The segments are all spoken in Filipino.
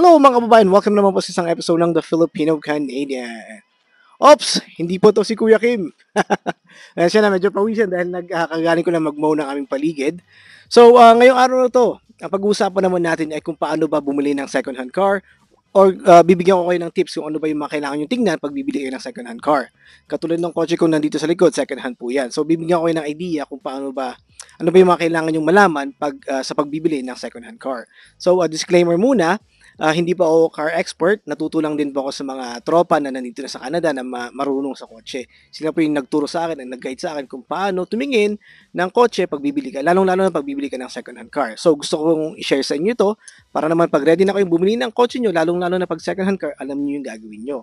Hello mga kababayan, welcome naman po sa isang episode ng The Filipino Canadian. Ops, hindi po to si Kuya Kim. Siya na medyo pawisan dahil nagkakagaling ko lang mag-mow ng aming paligid. So, ngayong araw na to, ang pag-uusapan naman natin ay kung paano ba bumili ng second-hand car or bibigyan ko kayo ng tips kung ano ba yung mga kailangan nyo tingnan pag bibili kayo ng second-hand car. Katulad ng kotse ko nandito sa likod, second-hand po yan. So, bibigyan ko kayo ng idea kung paano ba, ano ba yung mga kailangan nyong malaman sa pagbibili ng second-hand car. So, disclaimer muna, hindi pa ako car expert, natutulang din po ako sa mga tropa na nandito na sa Canada na marunong sa kotse. Sila po yung nagturo sa akin at nag-guide sa akin kung paano tumingin ng kotse pag bibili ka, lalong-lalo na pag bibili ka ng second-hand car. So gusto kong i-share sa inyo to para naman pag ready na kayong bumili ng kotse nyo, lalong-lalo na pag second-hand car, alam niyo yung gagawin nyo.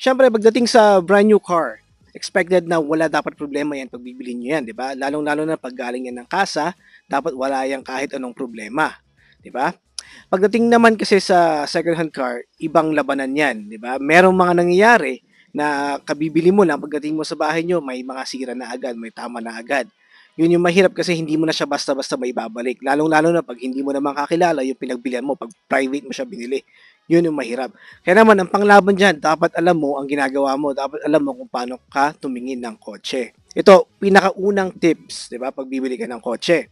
Siyempre, pagdating sa brand new car, expected na wala dapat problema yan pag bibili nyo yan, di ba? Lalong-lalo na pag galing yan ng kasa, dapat wala yan kahit anong problema, di ba? Pagdating naman kasi sa second-hand car, ibang labanan yan, di ba? Merong mga nangyayari na kabibili mo lang, pagdating mo sa bahay nyo, may mga sira na agad, may tama na agad. Yun yung mahirap kasi hindi mo na siya basta-basta may babalik. Lalong-lalo na pag hindi mo naman kakilala yung pinagbilihan mo, pag private mo siya binili. Yun yung mahirap. Kaya naman, ang panglaban dyan, dapat alam mo ang ginagawa mo, dapat alam mo kung paano ka tumingin ng kotse. Ito, pinakaunang tips, di ba, pag bibili ka ng kotse.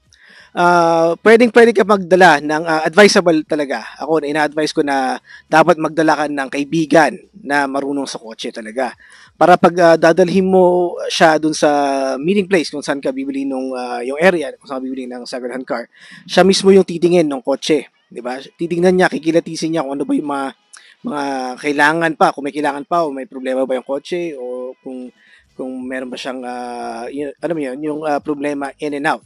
Pwede ka magdala ng advisable talaga. Ako, ina-advise ko na dapat magdala ka ng kaibigan na marunong sa kotse talaga. Para pag dadalhin mo siya dun sa meeting place kung saan ka bibili yung area, kung saan ka bibili ng second hand car, siya mismo yung titingin ng kotse. Diba? Titingnan niya, kikilatisin niya kung ano ba yung mga kailangan pa, kung may kailangan pa o may problema ba yung kotse o kung meron ba siyang yung problema in and out.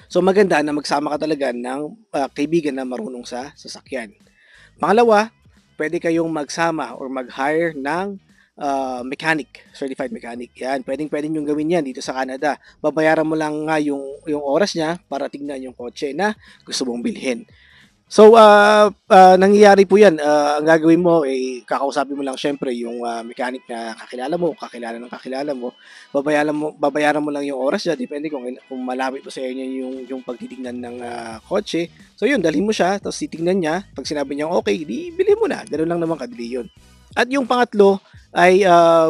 So maganda na magsama ka talaga ng kaibigan na marunong sa sasakyan. Pangalawa, pwede kayong magsama or mag-hire ng mechanic, certified mechanic. Yan, pwedeng yung gawin yan dito sa Canada. Babayaran mo lang nga yung oras niya para tignan yung kotse na gusto mong bilhin. So, nangyayari po yan. Ang gagawin mo, kakausapin mo lang syempre yung mechanic na kakilala mo. Babayaran mo lang yung oras niya. Depende kung malapit po sa inyo yung pagtitignan ng kotse. So, yun, dalhin mo siya, tapos titignan niya. Pag sinabi niya, okay, di bili mo na. Ganun lang naman kadali yun. At yung pangatlo, ay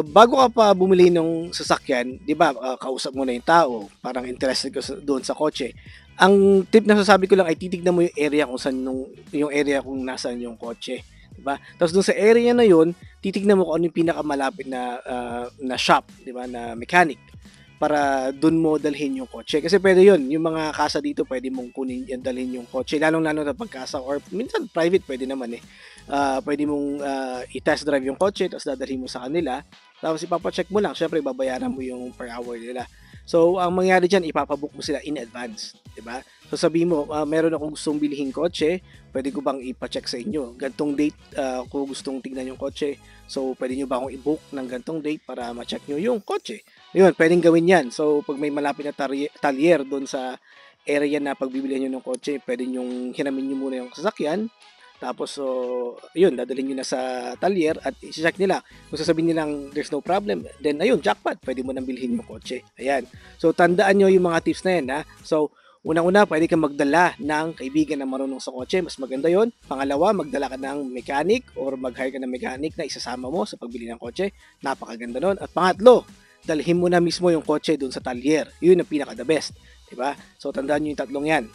bago ka pa bumili ng sasakyan, di ba, kausap mo na yung tao, parang interested ka doon sa kotse. Ang tip na sasabi ko lang ay titignan mo yung area kung saan yung area kung nasaan yung kotse, di ba? Tapos doon sa area na yun, titignan mo kung ano yung pinakamalapit na shop, di ba, na mechanic para doon mo dalhin yung kotse. Kasi pwede yun, yung mga kasa dito pwede mong kunin yan, dalhin yung kotse, lalong-lalo na pagkasa or minsan private pwede naman pwede mong i-test drive yung kotse tapos dadalhin mo sa kanila, tapos ipapacheck mo lang, syempre babayaran mo yung per hour nila. So, ang mangyari dyan, ipapabook mo sila in advance, di ba? So, sabi mo, meron akong gustong bilhin kotse, pwede ko bang ipacheck sa inyo? Gantong date, kung gustong tignan yung kotse, so pwede nyo ba akong i-book ng gantong date para ma-check nyo yung kotse? Yun, pwedeng gawin yan. So, pag may malapit na talyer doon sa area na pagbibilihan nyo ng kotse, pwede nyong hiramin nyo muna yung sasakyan, tapos, yun, dadalhin nyo na sa talyer at i-check nila. Kung sasabihin nilang there's no problem, then ayun, jackpot, pwede mo nang bilhin yung kotse. Ayan. So, tandaan nyo yung mga tips na yan, ha? So, unang-una, pwede kang magdala ng kaibigan na marunong sa kotse. Mas maganda yon. Pangalawa, magdala ka ng mechanic or mag-hire ka ng mechanic na isasama mo sa pagbili ng kotse. Napakaganda nun. At pangatlo, dalhin mo na mismo yung kotse dun sa talyer. Yun ang pinaka-the best. Diba? So, tandaan nyo yung tatlong yan.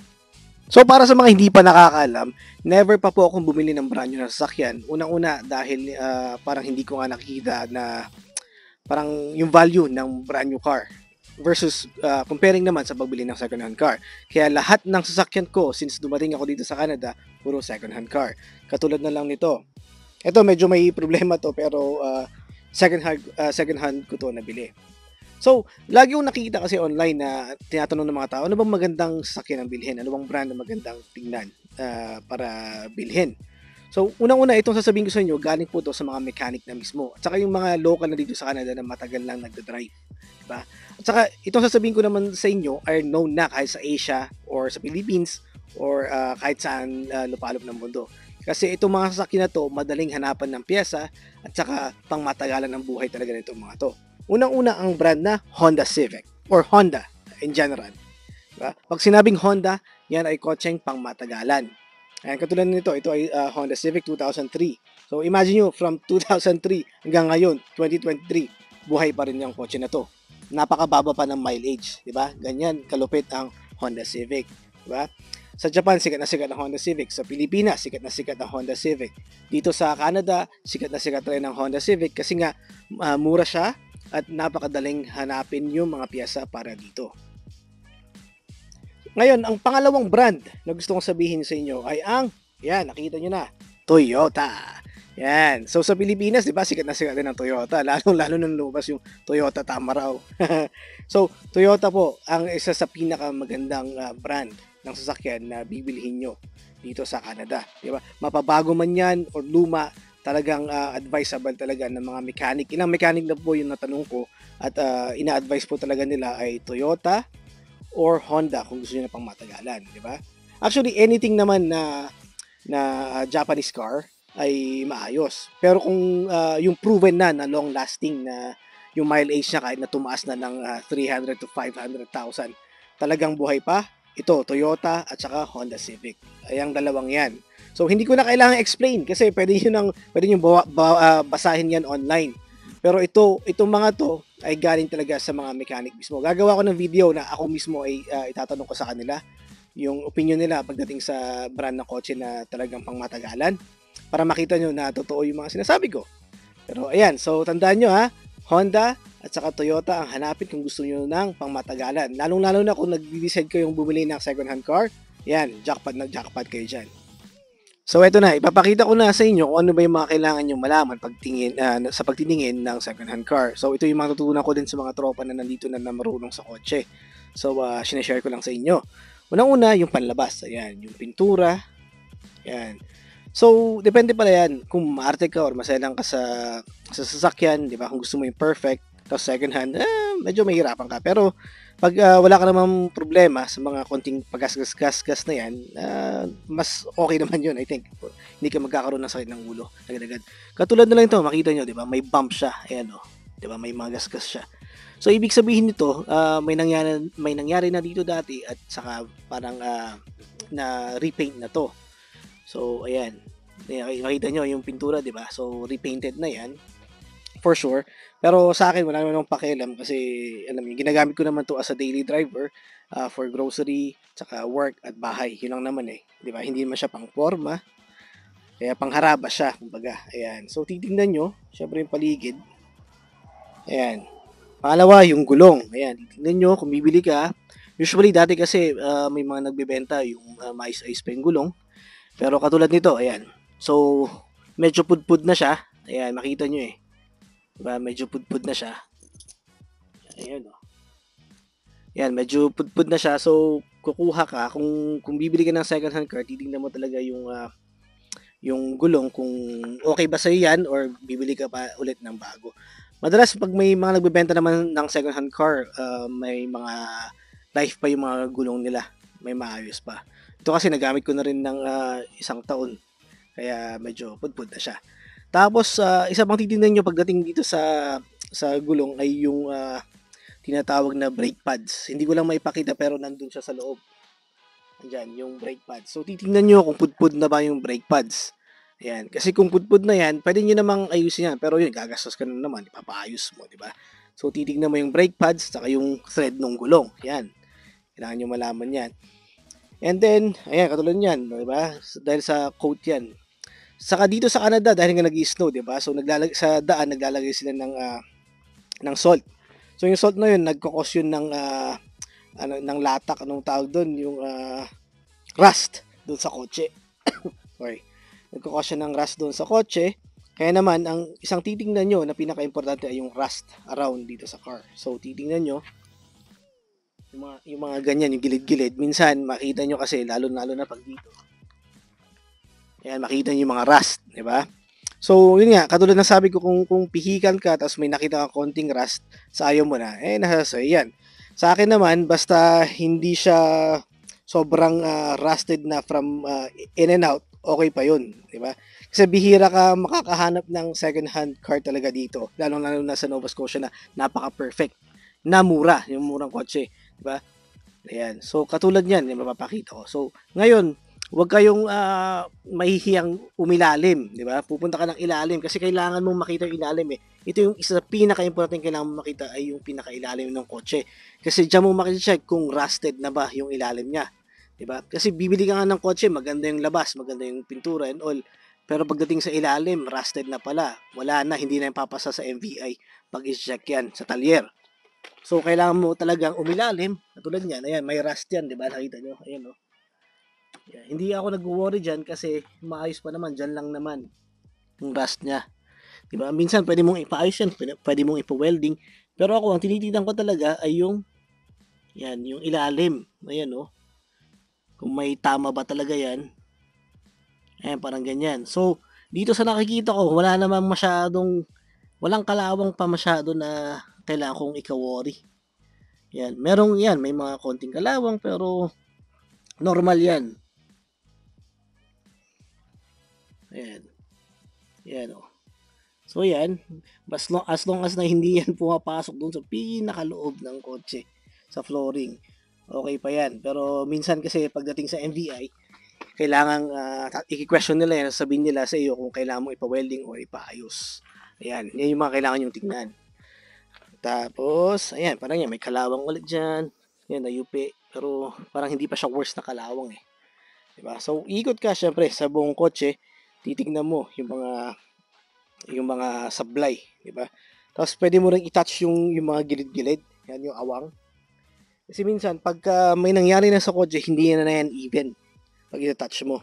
So, para sa mga hindi pa nakakaalam, never pa po akong bumili ng brand new na sasakyan. Unang-una, dahil parang hindi ko nga nakikita na parang yung value ng brand new car versus comparing naman sa pagbili ng second hand car. Kaya lahat ng sasakyan ko since dumating ako dito sa Canada, puro second hand car. Katulad na lang nito. Ito medyo may problema to pero second hand ko to nabili. So, lagi yung nakikita kasi online na tinatanong ng mga tao, ano bang magandang sasakyan ang bilhin? Ano bang brand na magandang tingnan para bilhin? So, unang-una, itong sasabihin ko sa inyo, galing po to sa mga mechanic na mismo. At saka yung mga local na dito sa Canada na matagal lang nagda-drive. Diba? At saka, itong sasabihin ko naman sa inyo are known na kahit sa Asia or sa Philippines or kahit saan lupalop ng mundo. Kasi itong mga sasakyan na to, madaling hanapan ng pyesa at saka pangmatagalan ng buhay talaga nitong mga to. Unang-una ang brand na Honda Civic or Honda in general. Diba? Pag sinabing Honda, yan ay kotseng pangmatagalan. Ayan, katulad nito, ito ay Honda Civic 2003. So imagine nyo, from 2003 hanggang ngayon, 2023, buhay pa rin yung kotse na to. Napakababa pa ng mileage, di ba? Ganyan kalupit ang Honda Civic, di ba? Sa Japan, sikat na sikat ang Honda Civic. Sa Pilipinas, sikat na sikat ang Honda Civic. Dito sa Canada, sikat na sikat rin ang Honda Civic kasi nga mura siya at napakadaling hanapin yung mga piyesa para dito. Ngayon, ang pangalawang brand na gusto kong sabihin sa inyo ay yan, nakita nyo na, Toyota. Yan. So, sa Pilipinas, di ba, sikat na sikat din ang Toyota. Lalo nang lumabas yung Toyota Tamaraw. So, Toyota po, ang isa sa pinakamagandang brand ng sasakyan na bibilhin nyo dito sa Canada. Di ba? Mapabago man yan or luma, talagang advisable talaga ng mga mechanic. Ilang mechanic na po yung natanong ko at ina-advise po talaga nila ay Toyota or Honda kung gusto niyo na pang matagalan, di ba? Actually, anything naman na Japanese car ay maayos. Pero kung yung proven na long lasting na yung mileage niya kahit na tumaas na ng 300 to 500,000, talagang buhay pa, ito, Toyota at saka Honda Civic. Ay ang dalawang yan. So, hindi ko na kailangan explain kasi pwede nyo basahin yan online. Pero itong mga to ay galing talaga sa mga mechanic mismo. Gagawa ko ng video na ako mismo ay itatanong ko sa kanila yung opinion nila pagdating sa brand ng kotse na talagang pangmatagalan para makita nyo na totoo yung mga sinasabi ko. Pero ayan, so tandaan nyo Honda at saka Toyota ang hanapin kung gusto nyo ng pangmatagalan. Lalong-lalo na kung nag-decide kayong bumili ng second hand car, yan, jackpot kayo dyan. So eto na, ipapakita ko na sa inyo kung ano ba yung mga kailangan nyo malaman sa pagtitingin ng second hand car. So ito yung mga tutunan ko din sa mga tropa na nandito na marunong sa kotse. So sinashare ko lang sa inyo. Unang-una, yung panlabas. Ayan, yung pintura. Ayan. So, depende pala yan kung maarte ka or maselang ka sa sasakyan, di ba? Kung gusto mo yung perfect, tapos second hand, medyo mahirapan ka. Pero, pag wala ka namang problema sa mga konting paggasgas-gasgas na yan, mas okay naman yun, I think. Hindi ka magkakaroon ng sakit ng ulo. Agad-agad. Katulad na lang ito, makita nyo, di ba? May bump siya. Ayan, di ba? May mga gasgas siya. So, ibig sabihin nito, may nangyari na dito dati at saka parang na repaint na to. So, ayan. Makita nyo yung pintura, di ba? So, repainted na yan. For sure. Pero sa akin, wala naman akong pakialam kasi, alam niyo, ginagamit ko naman to as a daily driver for grocery, saka work at bahay. Yun lang naman di ba? Hindi naman siya pang forma. Kaya pangharaba siya, kumbaga. Ayan. So, titingnan nyo, syempre yung paligid. Ayan. Pangalawa, yung gulong. Ayan. Titingnan nyo, kung bibili ka, usually dati kasi may mga nagbebenta yung mais-ice pa yung gulong. Pero katulad nito, ayan. So, medyo pudpud na siya. Ayan, makita nyo Diba? Medyo pudpud na siya. Ayan, Ayan, medyo pudpud na siya. So, kukuha ka. Kung bibili ka ng second hand car, titingnan mo talaga yung gulong kung okay ba sa'yo yan or bibili ka pa ulit ng bago. Madalas, pag may mga nagbebenta naman ng second hand car, may mga life pa yung mga gulong nila. May maayos pa. Ito kasi nagamit ko na rin ng isang taon. Kaya medyo pudpud na siya. Tapos, isa pang titingnan nyo pagdating dito sa gulong ay yung tinatawag na brake pads. Hindi ko lang maipakita pero nandun siya sa loob. Andyan, yung brake pads. So, titingnan nyo kung pudpud na ba yung brake pads. Ayan. Kasi kung pudpud na yan, pwede nyo namang ayusin yan. Pero yun, gagastos ka na naman. Ipapaayos mo, di ba? So, titingnan mo yung brake pads saka yung thread ng gulong. Yan. Kailangan nyo malaman yan. And then, ayan, katulad niyan, di ba? Dahil sa coat yan. Saka dito sa Canada, dahil nga nag-snow, di ba? So, sa daan, naglalagay sila ng salt. So, yung salt na yun, nagkakos yun ng latak, anong tawag doon? Yung rust doon sa kotse. Sorry. Nagkakos siya ng rust doon sa kotse. Kaya naman, ang isang titingnan nyo na pinaka-importante ay yung rust around dito sa car. So, titingnan nyo, yung mga ganyan, yung gilid-gilid, minsan makita nyo kasi lalo na pag dito. Ayan, makita nyo yung mga rust, di ba? So, yun nga, katulad ng sabi ko, kung pihikan ka tapos may nakita ka konting rust, sa ayaw mo na, nasa yan. Sa akin naman, basta hindi siya sobrang rusted na from in and out, okay pa yun, di ba? Kasi bihira ka makakahanap ng second hand car talaga dito, lalo na sa Nova Scotia na napaka-perfect, na mura, yung murang kotse. Diba? Ayan. So, katulad niyan, yung mapapakita ko. So, ngayon, Huwag kayong mahihiyang umilalim, di ba? Pupunta ka ng ilalim kasi kailangan mong makita yung ilalim eh. Ito yung isa sa pinaka-importante kailangan mong makita ay yung pinaka-ilalim ng kotse. Kasi diyan mo makita-check kung rusted na ba yung ilalim niya. Di ba? Kasi bibili ka nga ng kotse, maganda yung labas, maganda yung pintura and all. Pero pagdating sa ilalim, rusted na pala. Wala na, hindi na yung papasa sa MVI pag i-check yan sa talyer. So, kailangan mo talagang umilalim. Katulad niyan, ayan, may rust yan, di ba? Nakita nyo? Ayan, oh. Yeah, hindi ako nag-worry dyan kasi maayos pa naman, dyan lang naman yung rust niya. Diba? Minsan pwede mong ipa-ayos yan, pwede mong ipa-welding. Pero ako, ang tinitignan ko talaga ay yung yan, yung ilalim. Ayan, oh. Kung may tama ba talaga yan. Ayan, parang ganyan. So, dito sa nakikita ko, wala namang masyadong, walang kalawang pa masyado na kailangan kong ika-worry. Yan, merong yan, may mga konting kalawang pero normal yan. Ayan. Yan, oh. So yan, as long as na hindi yan pumapasok dun sa pinakaloob ng kotse sa flooring, okay pa yan. Pero minsan kasi pagdating sa MVI, kailangan i-question nila yan, sabihin nila sa iyo kung kailangan mo ipa-welding o ipaayos. Ayan, yan yung mga kailangan yung tingnan. Tapos, ayan, parang yan, may kalawang ulit dyan. Yan, nayupi. Pero parang hindi pa siya worse na kalawang eh. Diba? So, ikot ka syempre sa buong kotse, titignan mo yung mga sablay, di ba? Tapos pwede mo ring i-touch yung mga gilid-gilid, yan yung awang. Kasi minsan pagka may nangyari na sa kotse, hindi na yan even pag i-touch mo.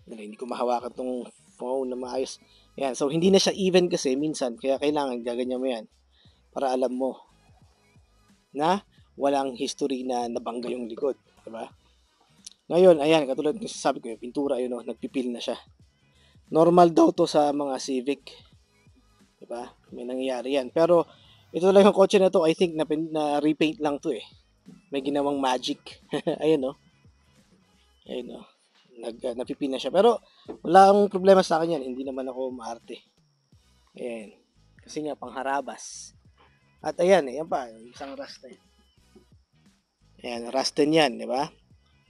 Hindi ko mahawakan tong phone na maayos. Yan, so hindi na siya even kasi minsan, kaya kailangan gaganyan mo yan para alam mo na walang history na nabangga yung likod, di ba? Ngayon, ayan, katulad ng sabi ko, yung pintura, yun, nagpipil na siya. Normal daw to sa mga Civic. Diba? May nangyayari yan. Pero, ito lang yung kotse na to, I think, na repaint lang to eh. May ginawang magic. Ayun, no? Ayun, no? Napipin na siya. Pero, wala akong problema sa akin yan. Hindi naman ako maarte. Ayan. Kasi nga, pangharabas. At ayan, ayan pa. Isang rust na yan. Ayan, rust din yan, di ba?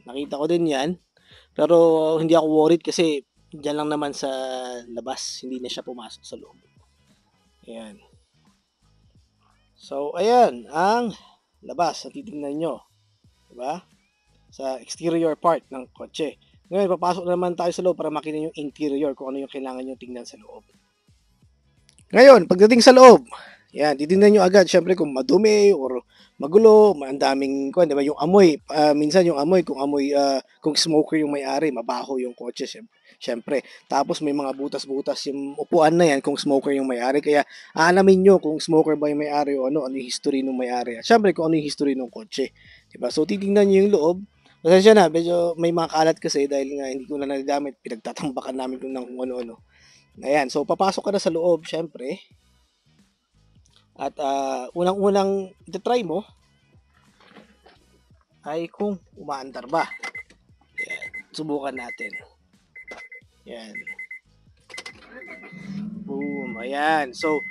Nakita ko din yan. Pero, hindi ako worried kasi diyan lang naman sa labas, hindi na siya pumasok sa loob. Ayan. So, ayan ang labas na titingnan nyo. Diba? Sa exterior part ng kotse. Ngayon, papasok na naman tayo sa loob para makita yung interior kung ano yung kailangan nyo tingnan sa loob. Ngayon, pagdating sa loob, yan, titingnan nyo agad, syempre kung madumi or magulo, ang daming, di ba, yung amoy, minsan yung amoy, kung smoker yung may-ari, mabaho yung kotse, syempre. Tapos may mga butas-butas yung upuan na yan kung smoker yung may-ari, kaya aalamin nyo kung smoker ba yung may-ari o ano yung history ng may-ari. At syempre kung ano yung history ng kotse, di ba? So titingnan nyo yung loob. Pasensya na, medyo may mga kalat kasi dahil nga hindi ko na nagagamit, pinagtatambakan namin kung ano-ano. Ayan, so papasok ka na sa loob, syempre. At unang-unang ito-try mo ay kung umaandar ba. Ayan, subukan natin. Ayan. Boom, ayan. So,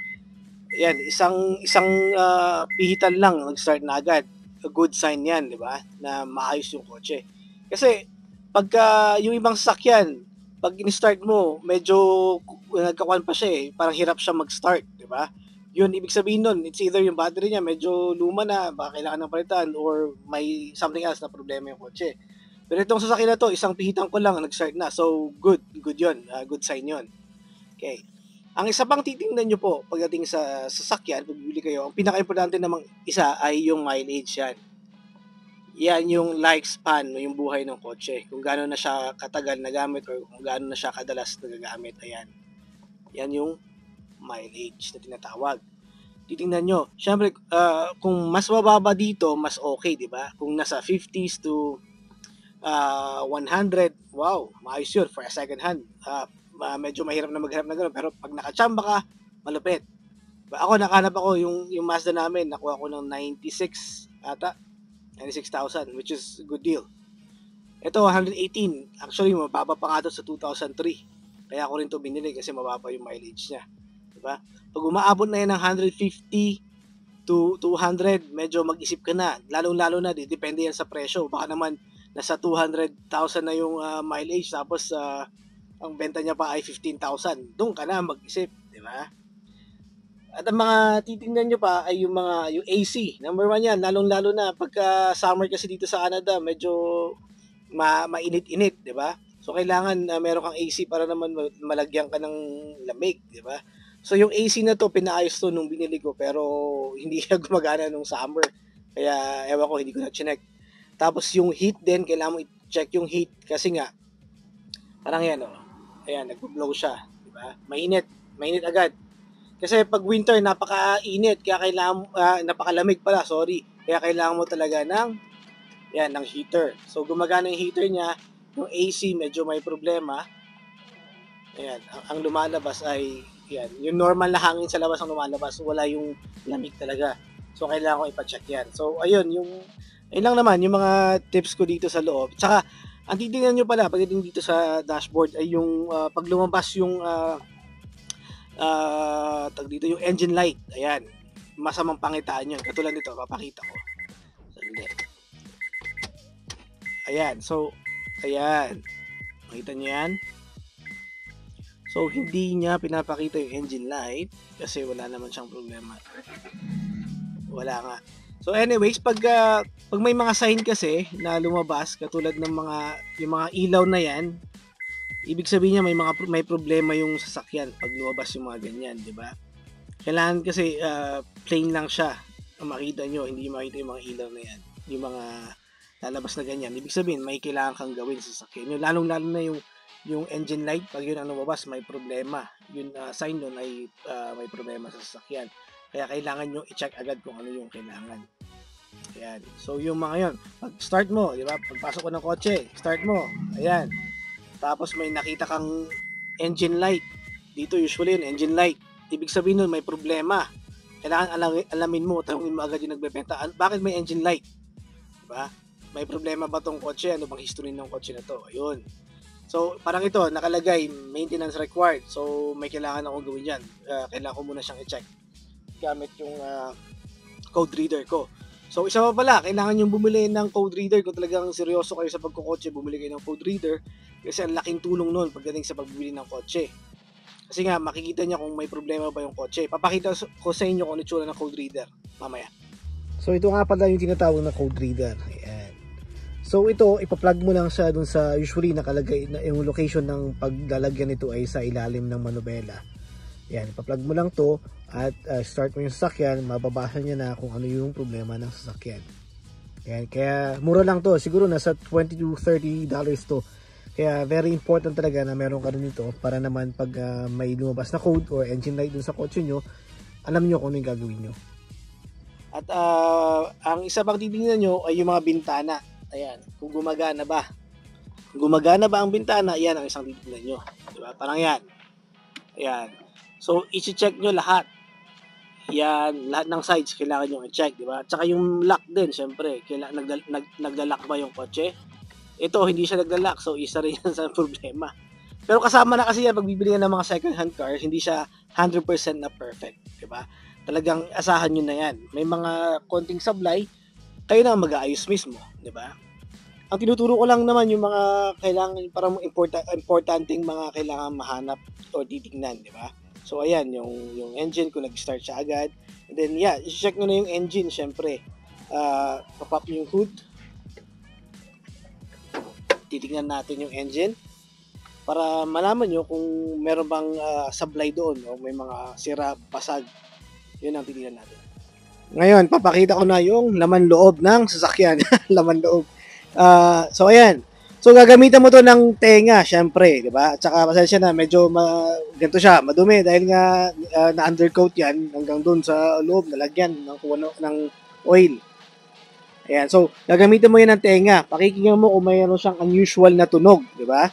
ayan, isang pihitan lang, nag-start na agad. A good sign yan, di ba? Na maayos yung kotse. Kasi, pagka yung ibang sasakyan, pag in-start mo, medyo nagkakuan pa siya eh. Parang hirap siya mag-start, di ba? Yun, ibig sabihin nun, it's either yung battery niya medyo luma na, baka kailangan ng palitan, or may something else na problema yung kotse. Pero itong sasakyan na to, isang pihitan ko lang, nag-start na. So, good yun. Good sign yun. Okay. Ang isa pang titingnan nyo po pagdating sa sasakyan, pag bibili kayo, ang pinaka-importante namang isa ay yung mileage yan. Yan yung lifespan, yung buhay ng kotse. Kung gaano na siya katagal nagamit or kung gaano na siya kadalas nagagamit. Ayan. Yan yung mileage na tinatawag. Titingnan nyo. Siyempre, kung mas mababa dito, mas okay, di ba? Kung nasa 50s to 100, wow, maayos yun for a second hand. Medyo mahirap na maghanap na gano'n, pero pag nakachamba ka, malupit. Ako, nakahanap ako, yung Mazda namin, nakuha ko ng 96 ata, 96,000, which is a good deal. Ito, 118. Actually, mababa pa nga ito sa 2003. Kaya ako rin ito binili kasi mababa yung mileage niya. Diba? Pag umaabot na yan ng 150 to 200, medyo mag-isip ka na. Lalo-lalo na, depende yan sa presyo. Baka naman, nasa 200,000 na yung mileage, tapos ang benta niya pa ay 15,000. Doon ka na mag-isip, di ba? At ang mga titingnan nyo pa ay yung AC. Number 1 yan, lalong-lalo na pagka summer kasi dito sa Canada, medyo mainit-init, di ba? So kailangan meron kang AC para naman malagyan ka ng lamig, di ba? So yung AC na to, pinaayos to nung binili ko, pero hindi siya gumagana nung summer. Kaya ewan ko, hindi ko na chinek. Tapos yung heat din, kailangan mo i-check yung heat kasi nga parang yan ayan, nagbo-blow siya, di ba? Mainit agad. Kasi pag winter napakainit, kaya kailangan napakalamig pala, sorry. Kaya kailangan mo talaga ng heater. So gumagana yung heater niya, yung AC medyo may problema. Ayan, ang lumalabas ay yan, yung normal na hangin sa labas ang lumalabas, wala yung lamig talaga. So kailangan ko ipa-check yan. So ayun, ayun lang naman yung mga tips ko dito sa loob. Tsaka ang titingnan nyo pala pagdating dito sa dashboard ay yung pag lumabas yung dito yung engine light. Ayan, masamang pangitaan yun. Katulad nito, papakita ko. Sandali. Ayan, so ayan, makita nyo yan. So hindi niya pinapakita yung engine light kasi wala naman siyang problema. Wala nga. So anyways, pag may mga sign kasi na lumabas katulad ng yung mga ilaw na yan, ibig sabihin niya may problema yung sasakyan pag lumabas yung mga ganyan, di ba? Kailangan kasi plain lang siya ang makita nyo, hindi makita yung mga ilaw na yan, yung mga lalabas na ganyan. Ibig sabihin may kailangan kang gawin sa sasakyan. Yung lalong-lalo na yung engine light, pag yun ang lumabas, may problema. Yung sign doon ay may problema sa sasakyan. Kaya kailangan nyo i-check agad kung ano yung kailangan. Ayan. So yung mga yun, pag start mo, di ba? Pagpasok ko ng kotse, start mo. Ayan. Tapos may nakita kang engine light. Dito usually yun, engine light. Ibig sabihin nun may problema. Kailangan alamin mo, tanungin mo agad yung nagbebenta. Bakit may engine light? Di ba? May problema ba tong kotse? Ano bang history ng kotse na to? Ayun. So, parang ito, nakalagay, maintenance required. So, may kailangan akong gawin dyan. Kailangan ko muna siyang i-check gamit yung code reader ko. So, isa pa pala, kailangan yung bumili ng code reader. Kung talagang seryoso kayo sa pagkukotse, bumili kayo ng code reader. Kasi ang laking tulong nun pagdating sa pagbili ng kotse. Kasi nga, makikita niya kung may problema ba yung kotse. Papakita ko sa inyo kung ano itsura ng code reader mamaya. So, ito nga pala yung tinatawag na code reader. Ayan. So ito, ipa-plug mo lang siya dun sa usually nakalagay na yung location ng paglalagyan nito ay sa ilalim ng manubela. Yan, ipa-plug mo lang to at start mo yung sasakyan, mababasa niya na kung ano yung problema ng sasakyan. Yan, kaya mura lang to, siguro nasa $20 to $30 to. Kaya very important talaga na meron ka rin ito para naman pag may lumabas na code or engine light dun sa kotse nyo, alam nyo kung ano yung gagawin nyo. At ang isa pang titingnan nyo ay yung mga bintana. Ayan, kung gumagana ba. Kung gumagana ba ang bintana, yan ang isang titignan nyo. Diba? Parang yan. Ayan. So, i-check nyo lahat. Yan, lahat ng sides kailangan nyo i-check, diba? Tsaka yung lock din, syempre. Naglalak ba yung kotse? Ito, hindi siya naglalak. So, isa rin yan sa problema. Pero kasama na kasi yan, pag bibili ng mga second-hand cars, hindi siya 100% na perfect. Diba? Talagang asahan nyo na yan. May mga konting sablay, kayo na mag-aayos mismo, di ba? Ang tinuturo ko lang naman yung mga kailangan, parang importanteng mga kailangan mahanap o titignan, di ba? So ayan, yung engine kung nag-start siya agad. And then yeah, i-check nyo na yung engine, syempre. Pop yung hood. Titignan natin yung engine para malaman nyo kung meron bang sablay doon o may mga sira, basag. Yun ang titignan natin. Ngayon, papakita ko na yung laman loob ng sasakyan. Laman loob. So, ayan. So, gagamitan mo to ng tenga, syempre, di ba? At saka, pasensya na, medyo ganito siya, madumi. Dahil nga, na-undercoat yan hanggang doon sa loob, nalagyan ng oil. Ayan. So, gagamitan mo yan ng tenga. Pakikinggan mo kung mayroon siyang unusual na tunog, di ba?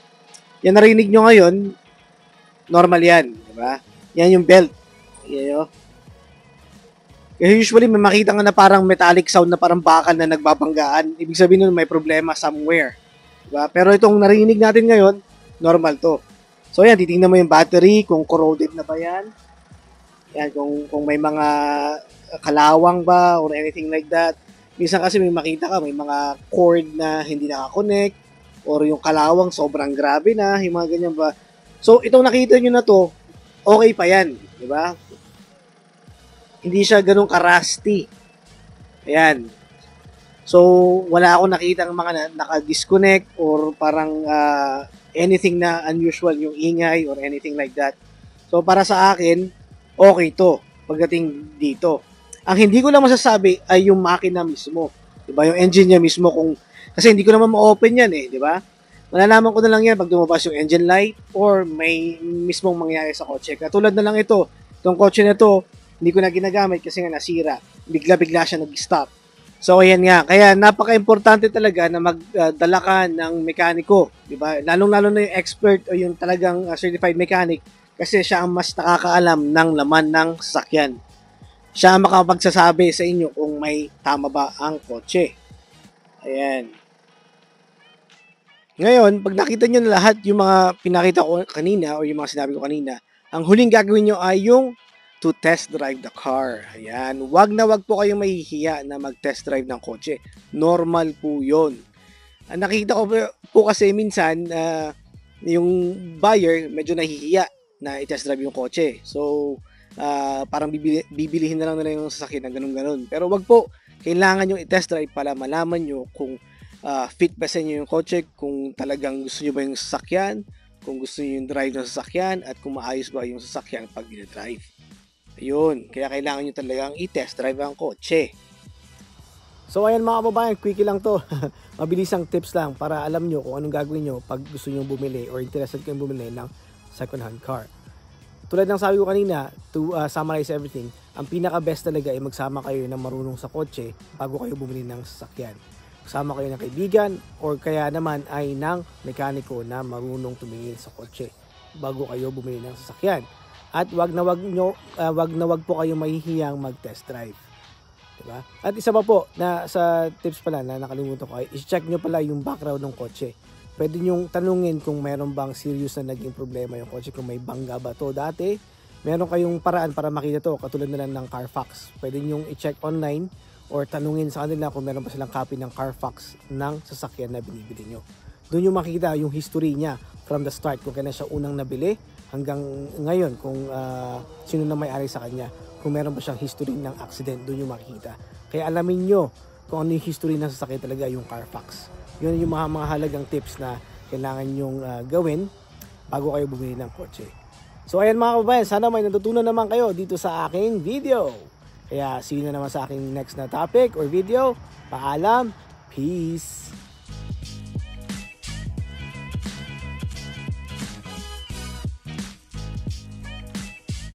Yan narinig nyo ngayon, normal yan, di ba? Yan yung belt. Yan yun. Kasi usually may makita nga na parang metallic sound na parang bakal na nagbabanggaan. Ibig sabihin nun may problema somewhere. Diba? Pero itong narinig natin ngayon, normal to. So yan, titingnan mo yung battery, kung corroded na ba yan. Yan, kung may mga kalawang ba or anything like that. Minsan kasi may makita ka, may mga cord na hindi nakakonect, or yung kalawang sobrang grabe na, yung mga ganyan ba. So, itong nakita nyo na to, okay pa yan, di ba? Hindi siya ganun ka-rusty. Ayan. So, wala akong nakita ng mga naka-disconnect or parang anything na unusual, yung ingay or anything like that. So, para sa akin, okay to pagdating dito. Ang hindi ko lang masasabi ay yung makina mismo. Diba? Yung engine niya mismo kung kasi hindi ko naman ma-open yan eh, di ba? Malalaman ko na lang yan pag lumabas yung engine light or may mismong mangyayari sa kotse. Katulad na lang ito, itong kotse na to, hindi ko na ginagamit kasi nga nasira. Bigla-bigla siya nag-stop. So ayan nga, kaya napaka-importante talaga na magdala ka ng mekaniko, di ba? Lalong-lalo na yung expert o yung talagang certified mechanic kasi siya ang mas nakakaalam ng laman ng sasakyan. Siya ang makapagsasabi sa inyo kung may tama ba ang kotse. Ayan. Ngayon, pag nakita nyo na lahat yung mga pinakita ko kanina o yung mga sinabi ko kanina, ang huling gagawin nyo ay yung to test drive the car. Ayan. Wag na wag po kayong mahihiya na mag-test drive ng kotse. Normal po yun. Ang nakita ko po kasi minsan, yung buyer medyo nahihiya na i-test drive yung kotse. So, parang bibilihin na lang nila yung sasakyan ng ganun-ganun. Pero wag po. Kailangan yung i-test drive para malaman nyo kung fit ba sa inyo yung kotse, kung talagang gusto nyo ba yung sasakyan, kung gusto nyo yung drive ng sasakyan, at kung maayos ba yung sasakyan pag dinadrive. Ayun, kaya kailangan nyo talagang i-test drive ang kotse. So ayan mga kababayan, quickie lang to. Mabilisang tips lang para alam nyo kung anong gagawin nyo pag gusto nyo bumili or interested kayong bumili ng second hand car. Tulad ng sabi ko kanina, to summarize everything, ang pinaka-best talaga ay magsama kayo ng marunong sa kotse bago kayo bumili ng sasakyan. Magsama kayo ng kaibigan or kaya naman ay ng mekaniko na marunong tumingin sa kotse bago kayo bumili ng sasakyan. At wag na wag po kayo mahihiyang mag-test drive. Diba? At isa pa po na sa tips pala na nakalimutan ko ay i-check nyo pala yung background ng kotse. Pwede nyong tanungin kung meron bang serious na naging problema yung kotse, kung may bangga ba to dati. Meron kayong paraan para makita to, katulad na lang ng Carfax. Pwede nyong i-check online or tanungin sa kanila kung meron pa silang copy ng Carfax ng sasakyan na binibili nyo. Doon yung makikita yung history niya from the start, kung kailan siya unang nabili hanggang ngayon, kung sino na may-ari sa kanya, kung meron ba siyang history ng accident, doon yung makikita. Kaya alamin nyo kung ano yung history ng sasakyan talaga, yung Carfax. Yun yung mga halagang tips na kailangan nyong gawin bago kayo bumili ng kotse. So ayan mga kababayan, sana may natutunan naman kayo dito sa aking video. Kaya see you na naman sa aking next na topic or video. Paalam, peace!